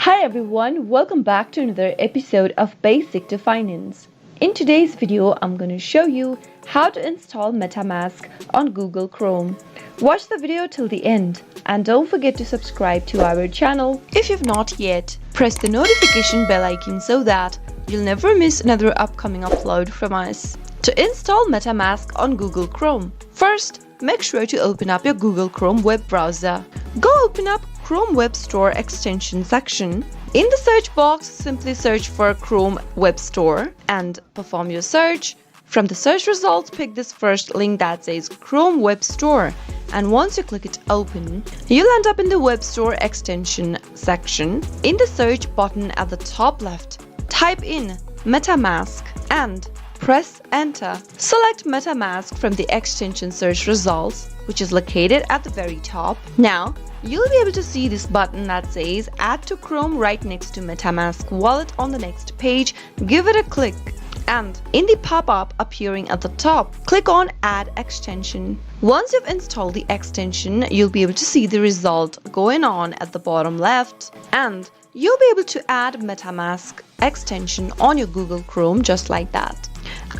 Hi everyone, welcome back to another episode of Basic to Finance. In today's video, I'm going to show you how to install Metamask on Google Chrome. Watch the video till the end and don't forget to subscribe to our channel if you've not yet. Press the notification bell icon so that you'll never miss another upcoming upload from us. To install Metamask on Google Chrome, first make sure to open up your Google Chrome web browser. Go open up Chrome Web Store extension section. In the search box, simply search for Chrome Web Store and perform your search. From the search results, pick this first link that says Chrome Web Store, and once you click it open, you'll end up in the Web Store extension section. In the search button at the top left, type in Metamask and press enter. Select Metamask from the extension search results, which is located at the very top. Now, you'll be able to see this button that says Add to Chrome right next to Metamask Wallet on the next page. Give it a click. And in the pop-up appearing at the top, click on Add Extension. Once you've installed the extension, you'll be able to see the result going on at the bottom left, and you'll be able to add Metamask extension on your Google Chrome just like that.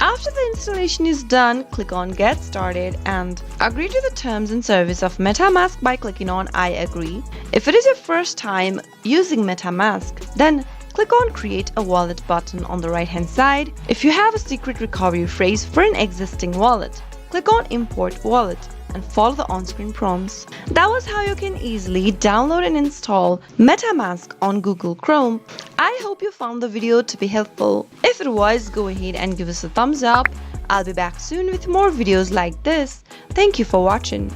After the installation is done, click on Get Started and agree to the terms and service of Metamask by clicking on I agree. If it is your first time using Metamask, then click on Create a Wallet button on the right hand side. If you have a secret recovery phrase for an existing wallet, click on Import Wallet and follow the on-screen prompts. That was how you can easily download and install Metamask on Google Chrome. I hope you found the video to be helpful. If it was, go ahead and give us a thumbs up. I'll be back soon with more videos like this. Thank you for watching.